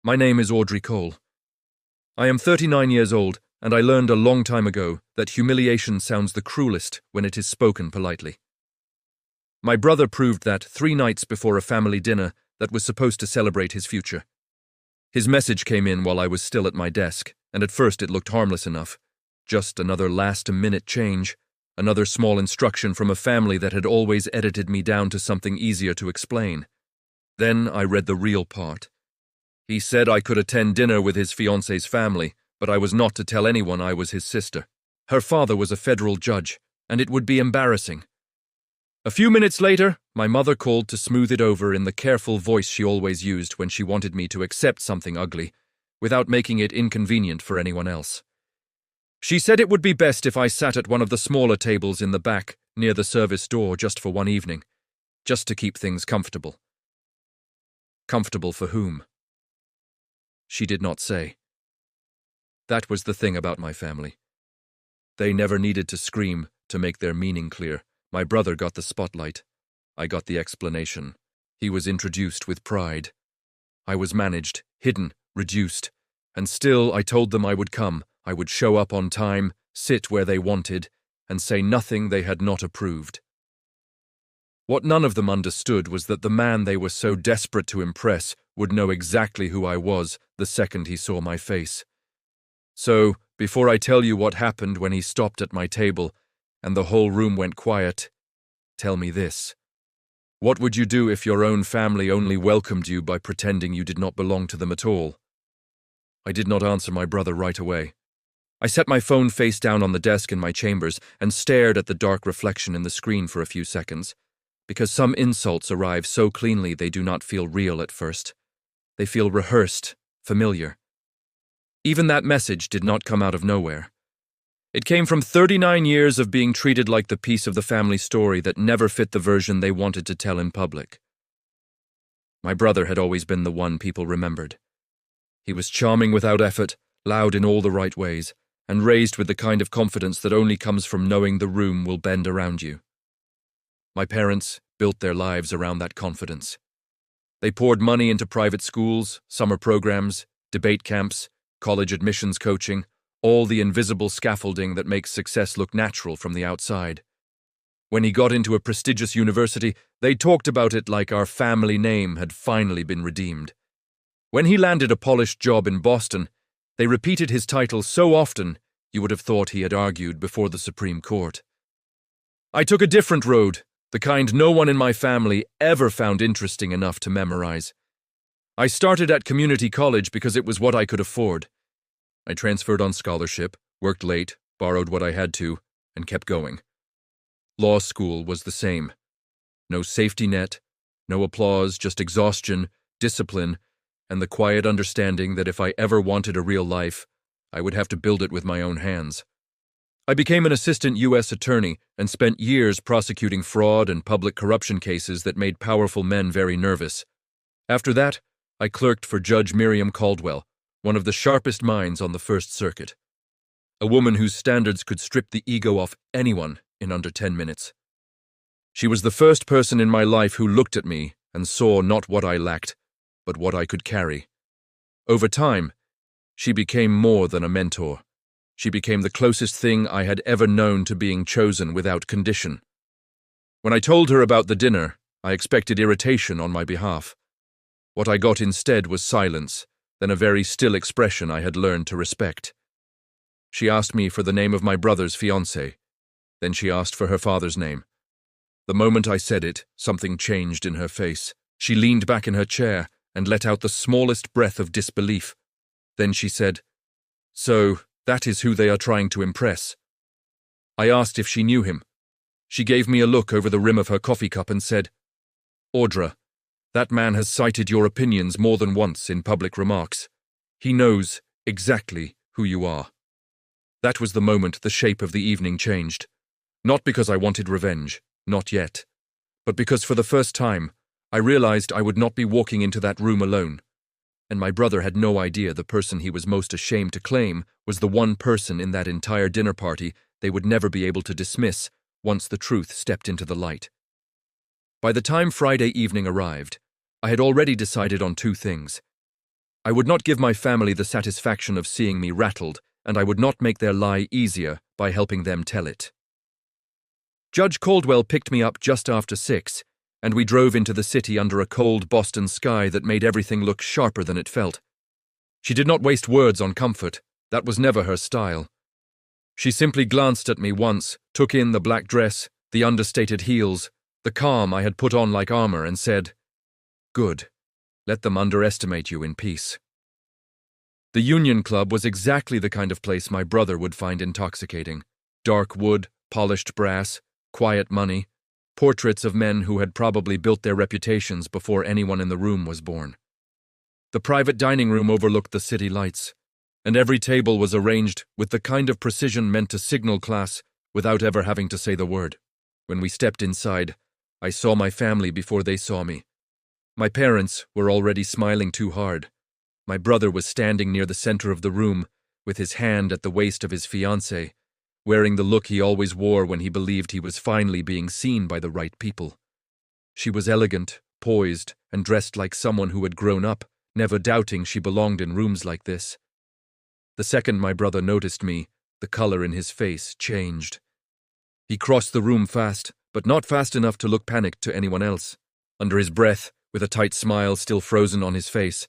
My name is Audrey Cole. I am 39 years old, and I learned a long time ago that humiliation sounds the cruelest when it is spoken politely. My brother proved that 3 nights before a family dinner that was supposed to celebrate his future. His message came in while I was still at my desk, and at first it looked harmless enough. Just another last-minute change, another small instruction from a family that had always edited me down to something easier to explain. Then I read the real part. He said I could attend dinner with his fiancée's family, but I was not to tell anyone I was his sister. Her father was a federal judge, and it would be embarrassing. A few minutes later, my mother called to smooth it over in the careful voice she always used when she wanted me to accept something ugly, without making it inconvenient for anyone else. She said it would be best if I sat at one of the smaller tables in the back, near the service door, just for one evening, just to keep things comfortable. Comfortable for whom? She did not say. That was the thing about my family. They never needed to scream to make their meaning clear. My brother got the spotlight. I got the explanation. He was introduced with pride. I was managed, hidden, reduced. And still I told them I would come. I would show up on time, sit where they wanted, and say nothing they had not approved. What none of them understood was that the man they were so desperate to impress would know exactly who I was the second he saw my face. So, before I tell you what happened when he stopped at my table and the whole room went quiet, tell me this. What would you do if your own family only welcomed you by pretending you did not belong to them at all? I did not answer my brother right away. I set my phone face down on the desk in my chambers and stared at the dark reflection in the screen for a few seconds, because some insults arrive so cleanly they do not feel real at first. They feel rehearsed, familiar. Even that message did not come out of nowhere. It came from 39 years of being treated like the piece of the family story that never fit the version they wanted to tell in public. My brother had always been the one people remembered. He was charming without effort, loud in all the right ways, and raised with the kind of confidence that only comes from knowing the room will bend around you. My parents built their lives around that confidence. They poured money into private schools, summer programs, debate camps, college admissions coaching, all the invisible scaffolding that makes success look natural from the outside. When he got into a prestigious university, they talked about it like our family name had finally been redeemed. When he landed a polished job in Boston, they repeated his title so often you would have thought he had argued before the Supreme Court. I took a different road, the kind no one in my family ever found interesting enough to memorize. I started at community college because it was what I could afford. I transferred on scholarship, worked late, borrowed what I had to, and kept going. Law school was the same. No safety net, no applause, just exhaustion, discipline, and the quiet understanding that if I ever wanted a real life, I would have to build it with my own hands. I became an assistant U.S. attorney and spent years prosecuting fraud and public corruption cases that made powerful men very nervous. After that, I clerked for Judge Miriam Caldwell, one of the sharpest minds on the First Circuit. A woman whose standards could strip the ego off anyone in under 10 minutes. She was the first person in my life who looked at me and saw not what I lacked, but what I could carry. Over time, she became more than a mentor. She became the closest thing I had ever known to being chosen without condition. When I told her about the dinner, I expected irritation on my behalf. What I got instead was silence, then a very still expression I had learned to respect. She asked me for the name of my brother's fiancée. Then she asked for her father's name. The moment I said it, something changed in her face. She leaned back in her chair and let out the smallest breath of disbelief. Then she said, "So, that is who they are trying to impress." I asked if she knew him. She gave me a look over the rim of her coffee cup and said, "Audra, that man has cited your opinions more than once in public remarks. He knows exactly who you are." That was the moment the shape of the evening changed. Not because I wanted revenge, not yet, but because for the first time, I realized I would not be walking into that room alone. And my brother had no idea the person he was most ashamed to claim was the one person in that entire dinner party they would never be able to dismiss once the truth stepped into the light. By the time Friday evening arrived, I had already decided on 2 things. I would not give my family the satisfaction of seeing me rattled, and I would not make their lie easier by helping them tell it. Judge Caldwell picked me up just after 6, and we drove into the city under a cold Boston sky that made everything look sharper than it felt. She did not waste words on comfort. That was never her style. She simply glanced at me once, took in the black dress, the understated heels, the calm I had put on like armor, and said, "Good. Let them underestimate you in peace." The Union Club was exactly the kind of place my brother would find intoxicating. Dark wood, polished brass, quiet money, portraits of men who had probably built their reputations before anyone in the room was born. The private dining room overlooked the city lights, and every table was arranged with the kind of precision meant to signal class without ever having to say the word. When we stepped inside, I saw my family before they saw me. My parents were already smiling too hard. My brother was standing near the center of the room, with his hand at the waist of his fiancée, wearing the look he always wore when he believed he was finally being seen by the right people. She was elegant, poised, and dressed like someone who had grown up, never doubting she belonged in rooms like this. The second my brother noticed me, the color in his face changed. He crossed the room fast, but not fast enough to look panicked to anyone else. Under his breath, with a tight smile still frozen on his face,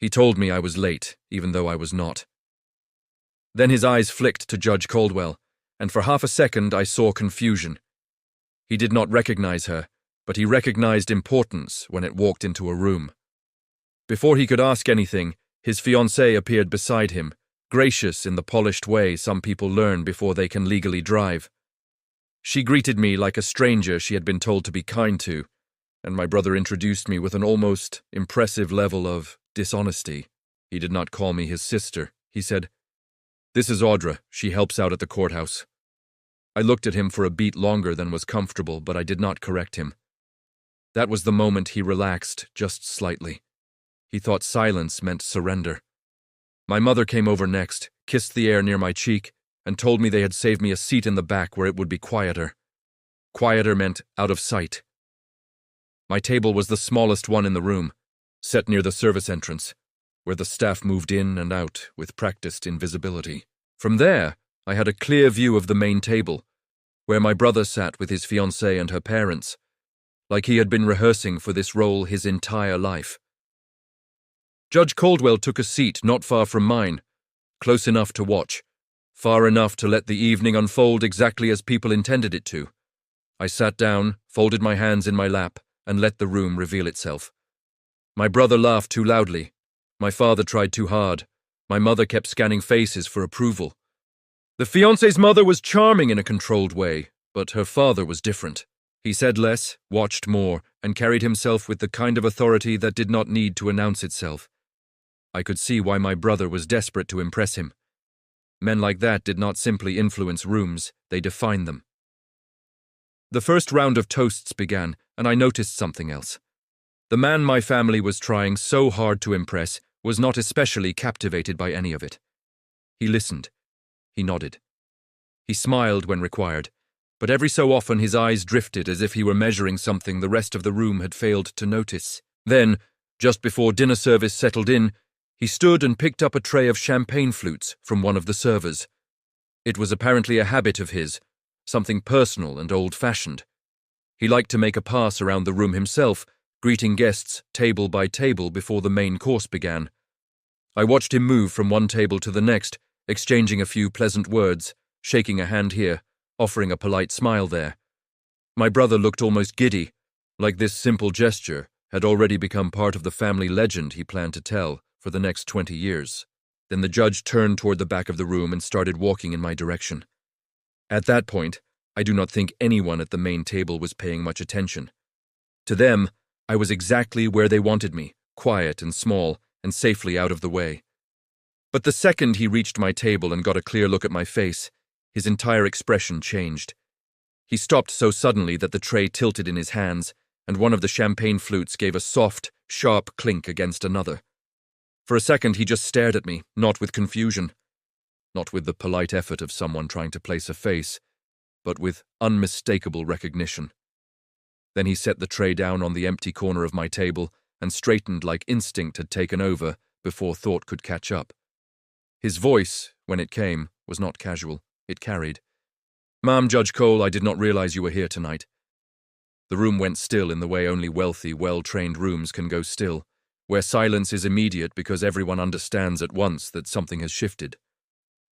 he told me I was late, even though I was not. Then his eyes flicked to Judge Caldwell, and for half a second I saw confusion. He did not recognize her, but he recognized importance when it walked into a room. Before he could ask anything, his fiancée appeared beside him, gracious in the polished way some people learn before they can legally drive. She greeted me like a stranger she had been told to be kind to, and my brother introduced me with an almost impressive level of dishonesty. He did not call me his sister. He said, "This is Audra. She helps out at the courthouse." I looked at him for a beat longer than was comfortable, but I did not correct him. That was the moment he relaxed just slightly. He thought silence meant surrender. My mother came over next, kissed the air near my cheek, and told me they had saved me a seat in the back where it would be quieter. Quieter meant out of sight. My table was the smallest one in the room, set near the service entrance, where the staff moved in and out with practiced invisibility. From there, I had a clear view of the main table, where my brother sat with his fiancée and her parents, like he had been rehearsing for this role his entire life. Judge Caldwell took a seat not far from mine, close enough to watch, far enough to let the evening unfold exactly as people intended it to. I sat down, folded my hands in my lap, and let the room reveal itself. My brother laughed too loudly. My father tried too hard. My mother kept scanning faces for approval. The fiancé's mother was charming in a controlled way, but her father was different. He said less, watched more, and carried himself with the kind of authority that did not need to announce itself. I could see why my brother was desperate to impress him. Men like that did not simply influence rooms, they defined them. The first round of toasts began, and I noticed something else. The man my family was trying so hard to impress was not especially captivated by any of it. He listened. He nodded. He smiled when required, but every so often his eyes drifted as if he were measuring something the rest of the room had failed to notice. Then, just before dinner service settled in, he stood and picked up a tray of champagne flutes from one of the servers. It was apparently a habit of his, something personal and old-fashioned. He liked to make a pass around the room himself, greeting guests table by table before the main course began. I watched him move from one table to the next, exchanging a few pleasant words, shaking a hand here, offering a polite smile there. My brother looked almost giddy, like this simple gesture had already become part of the family legend he planned to tell for the next 20 years. Then the judge turned toward the back of the room and started walking in my direction. At that point, I do not think anyone at the main table was paying much attention. To them, I was exactly where they wanted me, quiet and small, and safely out of the way. But the second he reached my table and got a clear look at my face, his entire expression changed. He stopped so suddenly that the tray tilted in his hands, and one of the champagne flutes gave a soft, sharp clink against another. For a second he just stared at me, not with confusion, not with the polite effort of someone trying to place a face, but with unmistakable recognition. Then he set the tray down on the empty corner of my table and straightened like instinct had taken over, before thought could catch up. His voice, when it came, was not casual. It carried. "Ma'am, Judge Cole, I did not realize you were here tonight." The room went still in the way only wealthy, well-trained rooms can go still, where silence is immediate because everyone understands at once that something has shifted.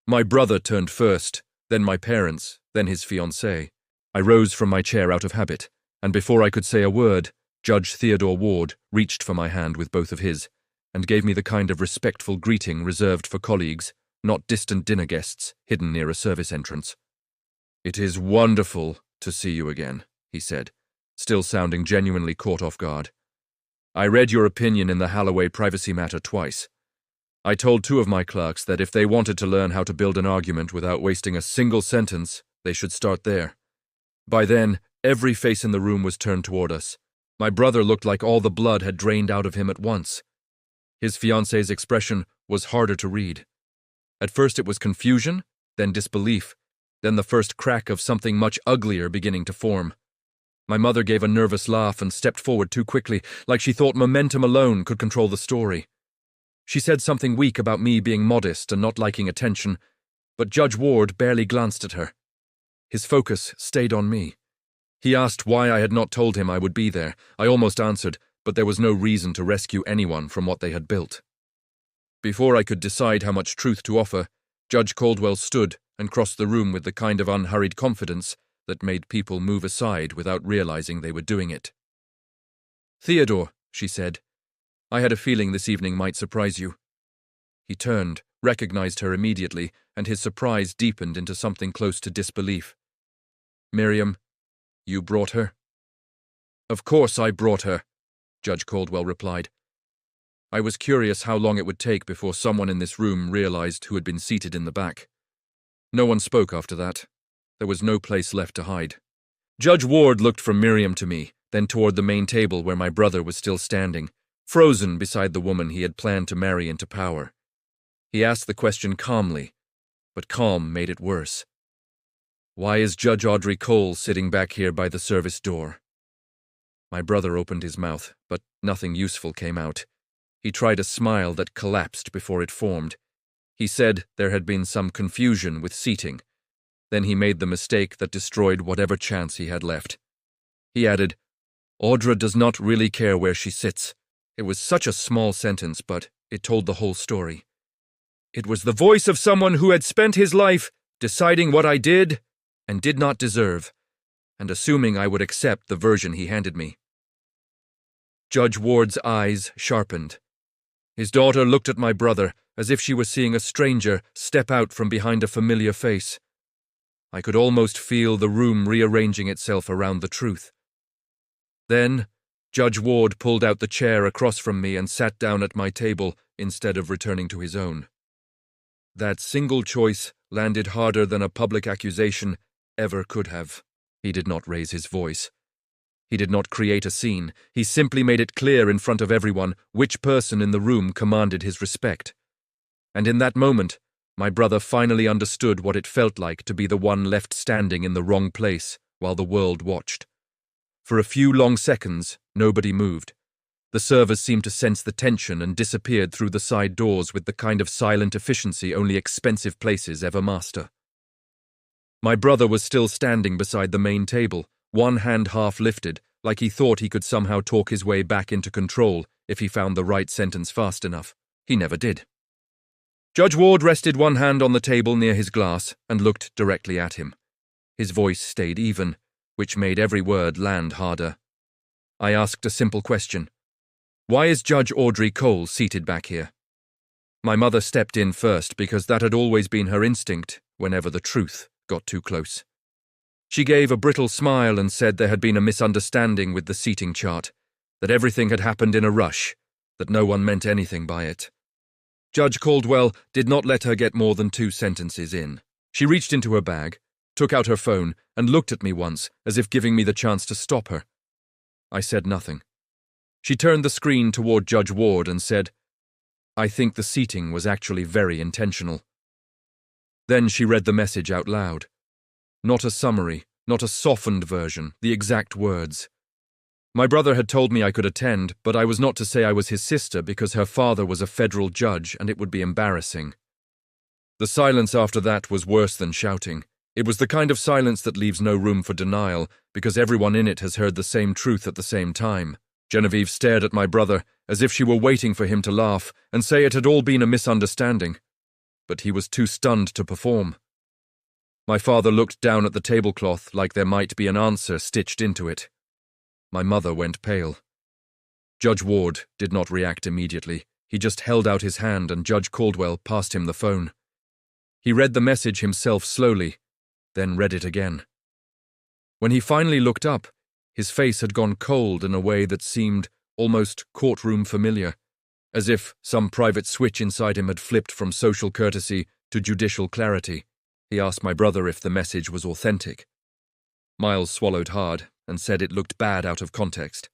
My brother turned first, then my parents, then his fiancée. I rose from my chair out of habit, and before I could say a word, Judge Theodore Ward reached for my hand with both of his, and gave me the kind of respectful greeting reserved for colleagues, not distant dinner guests hidden near a service entrance. "It is wonderful to see you again," he said, still sounding genuinely caught off guard. "I read your opinion in the Holloway privacy matter twice. I told 2 of my clerks that if they wanted to learn how to build an argument without wasting a single sentence, they should start there." By then, every face in the room was turned toward us. My brother looked like all the blood had drained out of him at once. His fiancée's expression was harder to read. At first it was confusion, then disbelief, then the first crack of something much uglier beginning to form. My mother gave a nervous laugh and stepped forward too quickly, like she thought momentum alone could control the story. She said something weak about me being modest and not liking attention, but Judge Ward barely glanced at her. His focus stayed on me. He asked why I had not told him I would be there. I almost answered, but there was no reason to rescue anyone from what they had built. Before I could decide how much truth to offer, Judge Caldwell stood and crossed the room with the kind of unhurried confidence that made people move aside without realizing they were doing it. "Theodore," she said, "I had a feeling this evening might surprise you." He turned, recognized her immediately, and his surprise deepened into something close to disbelief. "Miriam, you brought her?" "Of course I brought her," Judge Caldwell replied. I was curious how long it would take before someone in this room realized who had been seated in the back. No one spoke after that. There was no place left to hide. Judge Ward looked from Miriam to me, then toward the main table where my brother was still standing, frozen beside the woman he had planned to marry into power. He asked the question calmly, but calm made it worse. "Why is Judge Audrey Cole sitting back here by the service door?" My brother opened his mouth, but nothing useful came out. He tried a smile that collapsed before it formed. He said there had been some confusion with seating. Then he made the mistake that destroyed whatever chance he had left. He added, "Audra does not really care where she sits." It was such a small sentence, but it told the whole story. It was the voice of someone who had spent his life deciding what I did and did not deserve, and assuming I would accept the version he handed me. Judge Ward's eyes sharpened. His daughter looked at my brother as if she were seeing a stranger step out from behind a familiar face. I could almost feel the room rearranging itself around the truth. Then, Judge Ward pulled out the chair across from me and sat down at my table instead of returning to his own. That single choice landed harder than a public accusation ever could have. He did not raise his voice. He did not create a scene. He simply made it clear in front of everyone which person in the room commanded his respect. And in that moment, my brother finally understood what it felt like to be the one left standing in the wrong place while the world watched. For a few long seconds, nobody moved. The servers seemed to sense the tension and disappeared through the side doors with the kind of silent efficiency only expensive places ever master. My brother was still standing beside the main table, one hand half lifted, like he thought he could somehow talk his way back into control if he found the right sentence fast enough. He never did. Judge Ward rested one hand on the table near his glass and looked directly at him. His voice stayed even, which made every word land harder. I asked a simple question. "Why is Judge Audrey Cole seated back here?" My mother stepped in first because that had always been her instinct whenever the truth got too close. She gave a brittle smile and said there had been a misunderstanding with the seating chart, that everything had happened in a rush, that no one meant anything by it. Judge Caldwell did not let her get more than 2 sentences in. She reached into her bag, took out her phone, and looked at me once, as if giving me the chance to stop her. I said nothing. She turned the screen toward Judge Ward and said, "I think the seating was actually very intentional." Then she read the message out loud. Not a summary, not a softened version, the exact words. My brother had told me I could attend, but I was not to say I was his sister because her father was a federal judge and it would be embarrassing. The silence after that was worse than shouting. It was the kind of silence that leaves no room for denial, because everyone in it has heard the same truth at the same time. Genevieve stared at my brother as if she were waiting for him to laugh and say it had all been a misunderstanding. But he was too stunned to perform. My father looked down at the tablecloth like there might be an answer stitched into it. My mother went pale. Judge Ward did not react immediately. He just held out his hand and Judge Caldwell passed him the phone. He read the message himself slowly, then read it again. When he finally looked up, his face had gone cold in a way that seemed almost courtroom familiar, as if some private switch inside him had flipped from social courtesy to judicial clarity. He asked my brother if the message was authentic. Miles swallowed hard and said it looked bad out of context.